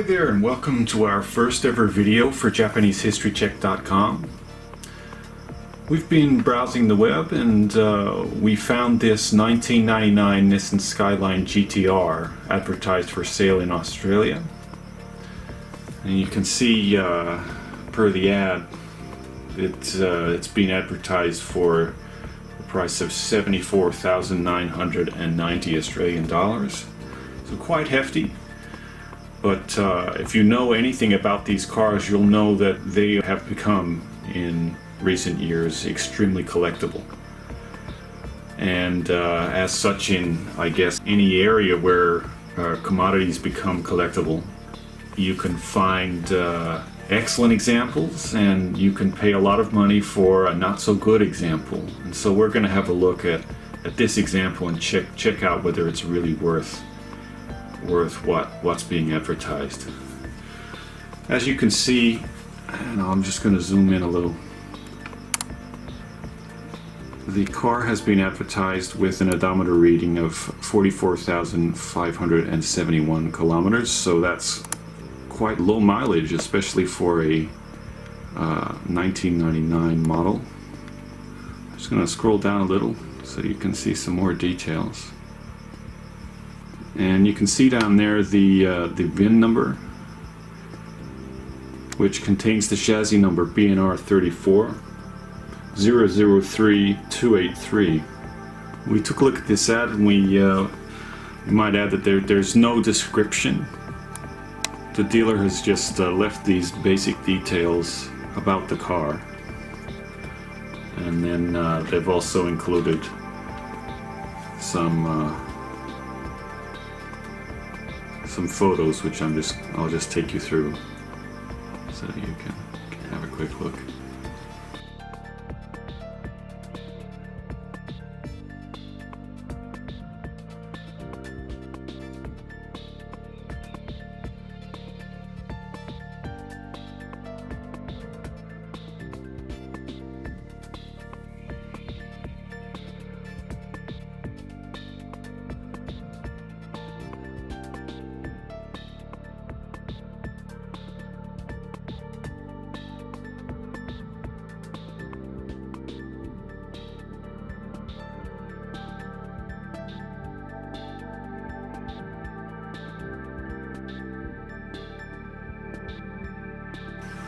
there, and welcome to our first ever video for JapaneseHistoryCheck.com. We've been browsing the web and we found this 1999 Nissan Skyline GTR advertised for sale in Australia. And you can see per the ad it's being advertised for the price of 74,990 Australian dollars. So quite hefty. But if you know anything about these cars, you'll know that they have become, in recent years, extremely collectible. And as such, in, I guess, any area where commodities become collectible, you can find excellent examples, and you can pay a lot of money for a not-so-good example. And so we're going to have a look at this example and check out whether it's really worth what's being advertised. As you can see, and I'm just going to zoom in a little, the car has been advertised with an odometer reading of 44,571 kilometers, so that's quite low mileage, especially for a 1999 model. I'm just going to scroll down a little so you can see some more details. And you can see down there the VIN number, which contains the chassis number R34 003283. We took a look at this ad, and we might add that there's no description. The dealer has just left these basic details about the car, and then they've also included some photos, which I'll just take you through so you can have a quick look.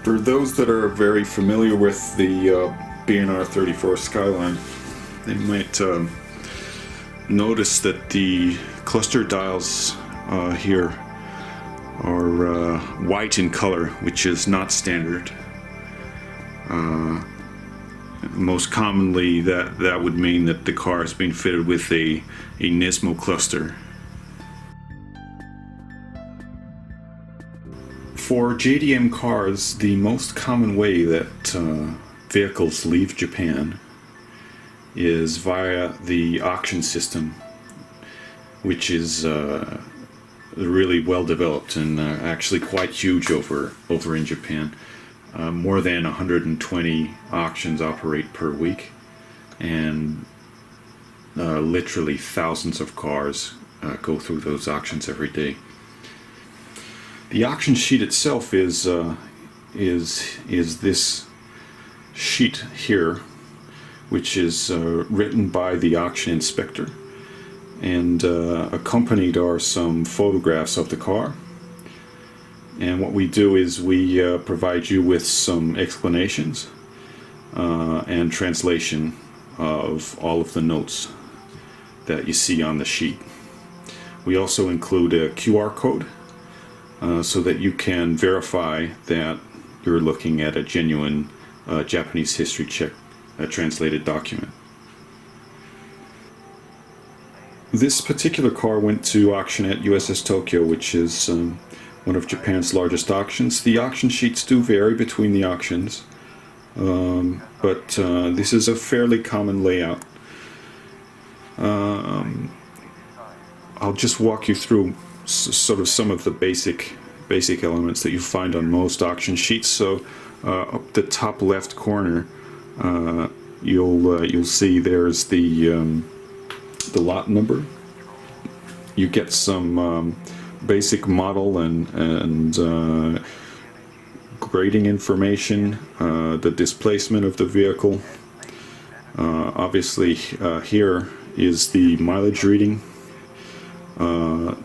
For those that are very familiar with the R34 Skyline, they might notice that the cluster dials here are white in color, which is not standard. Most commonly, that would mean that the car has been fitted with a Nismo cluster. For JDM cars, the most common way that vehicles leave Japan is via the auction system, which is really well developed and actually quite huge over in Japan. More than 120 auctions operate per week, and literally thousands of cars go through those auctions every day. The auction sheet itself is this sheet here, which is written by the auction inspector, and accompanied are some photographs of the car. And what we do is we provide you with some explanations and translation of all of the notes that you see on the sheet. We also include a QR code, so that you can verify that you're looking at a genuine Japanese History Check translated document. This particular car went to auction at USS Tokyo, which is one of Japan's largest auctions. The auction sheets do vary between the auctions, but this is a fairly common layout. I'll just walk you through sort of some of the basic elements that you find on most auction sheets. So up the top left corner, you'll see there's the lot number. You get some basic model and grading information, the displacement of the vehicle. Obviously here is the mileage reading.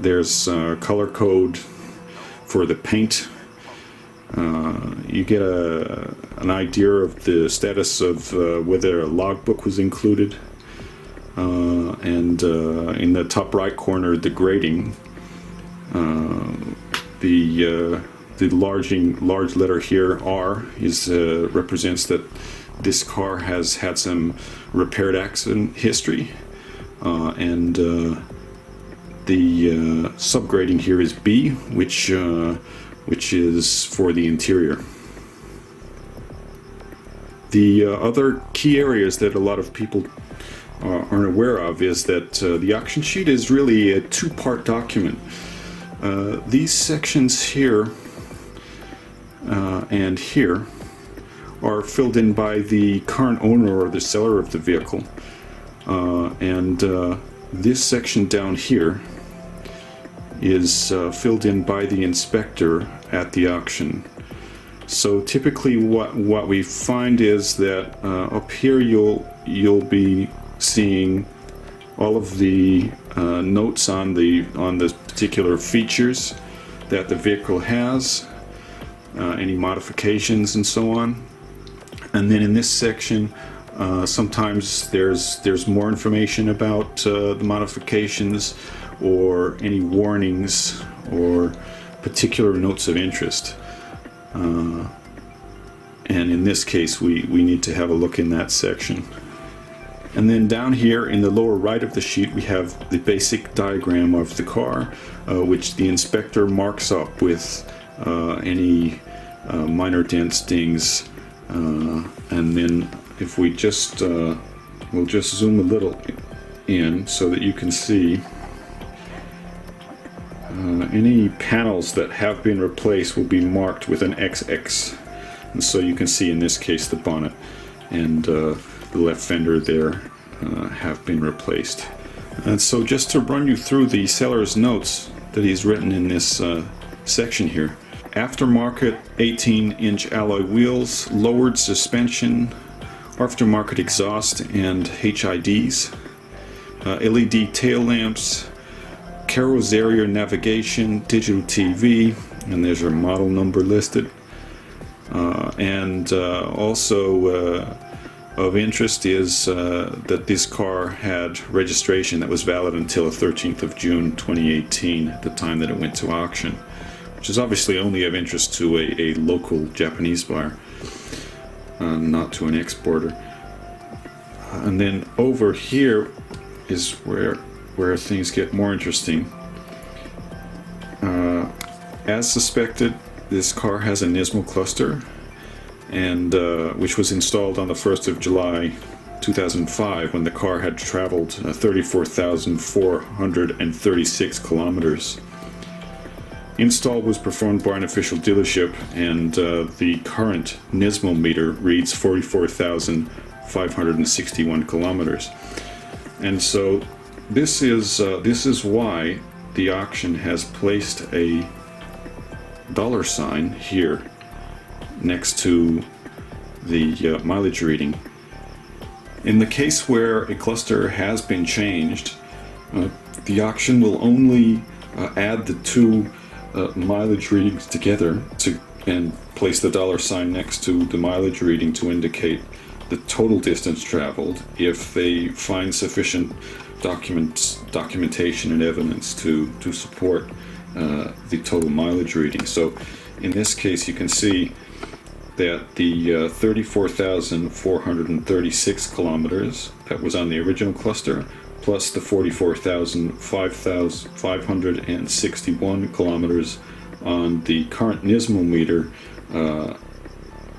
There's color code for the paint. You get an idea of the status of whether a logbook was included. And in the top right corner, the grading. The large letter here, R, is represents that this car has had some repaired accident history, and the subgrading here is B, which is for the interior. The other key areas that a lot of people aren't aware of is that the auction sheet is really a two-part document. These sections here and here are filled in by the current owner or the seller of the vehicle, and this section down here is filled in by the inspector at the auction. So typically what we find is that up here you'll be seeing all of the notes on the particular features that the vehicle has, any modifications and so on. And then in this section, sometimes there's more information about the modifications or any warnings or particular notes of interest. And in this case, we need to have a look in that section. And then down here in the lower right of the sheet, we have the basic diagram of the car, which the inspector marks up with any minor dents, dings, and then if we just we'll just zoom a little in so that you can see any panels that have been replaced will be marked with an XX, and so you can see in this case the bonnet and the left fender there have been replaced. And so just to run you through the seller's notes that he's written in this section here: aftermarket 18-inch alloy wheels, lowered suspension, aftermarket exhaust and HIDs, LED tail lamps, carrosserie navigation, digital TV, and there's your model number listed. And also of interest is that this car had registration that was valid until the 13th of June 2018 at the time that it went to auction, which is obviously only of interest to a local Japanese buyer, not to an exporter. And then over here is where things get more interesting. As suspected, this car has a Nismo cluster, and which was installed on the 1st of July 2005 when the car had traveled 34,436 kilometers. Install was performed by an official dealership, and the current Nismo meter reads 44,561 kilometers. And so this is why the auction has placed a $ here next to the mileage reading. In the case where a cluster has been changed, the auction will only add the two mileage readings together and place the $ next to the mileage reading to indicate the total distance traveled if they find sufficient documentation and evidence to support the total mileage reading. So in this case, you can see that the 34,436 kilometers that was on the original cluster, plus the 44,561 kilometers on the current Nismo meter,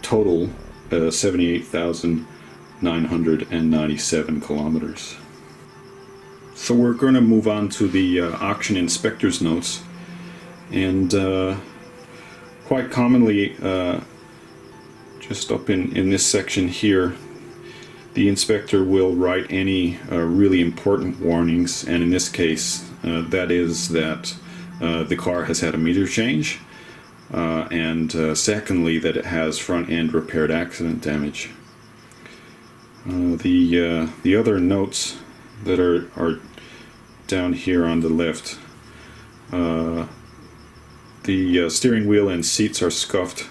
total 78,997 kilometers. So we're going to move on to the auction inspector's notes, and quite commonly, just up in this section here, the inspector will write any really important warnings, and in this case, that is that the car has had a meter change, and secondly that it has front end repaired accident damage. The other notes that are down here on the left, the steering wheel and seats are scuffed,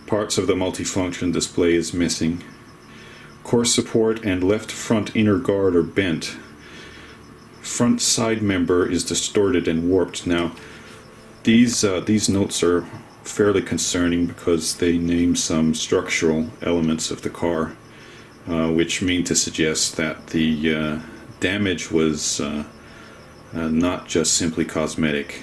parts of the multifunction display is missing, core support and left front inner guard are bent, front side member is distorted and warped. Now these notes are fairly concerning because they name some structural elements of the car, which mean to suggest that the damage was not just simply cosmetic.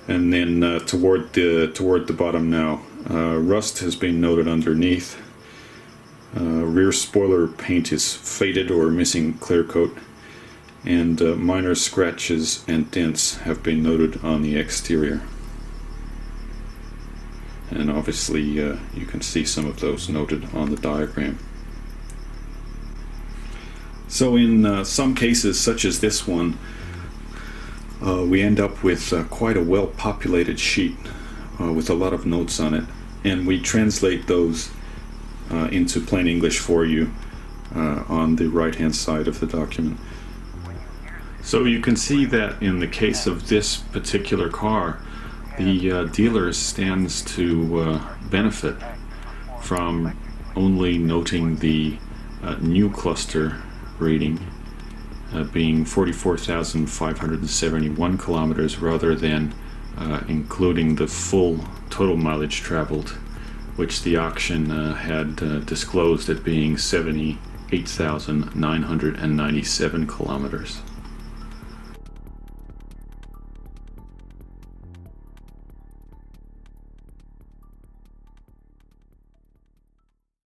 And then toward the bottom now, rust has been noted underneath. Rear spoiler paint is faded or missing clear coat, and minor scratches and dents have been noted on the exterior. And obviously you can see some of those noted on the diagram. So in some cases, such as this one, we end up with quite a well-populated sheet with a lot of notes on it, and we translate those into plain English for you on the right-hand side of the document. So you can see that in the case of this particular car, the dealer stands to benefit from only noting the new cluster rating being 44,571 kilometers rather than including the full total mileage traveled, which the auction had disclosed at being 78,997 kilometers.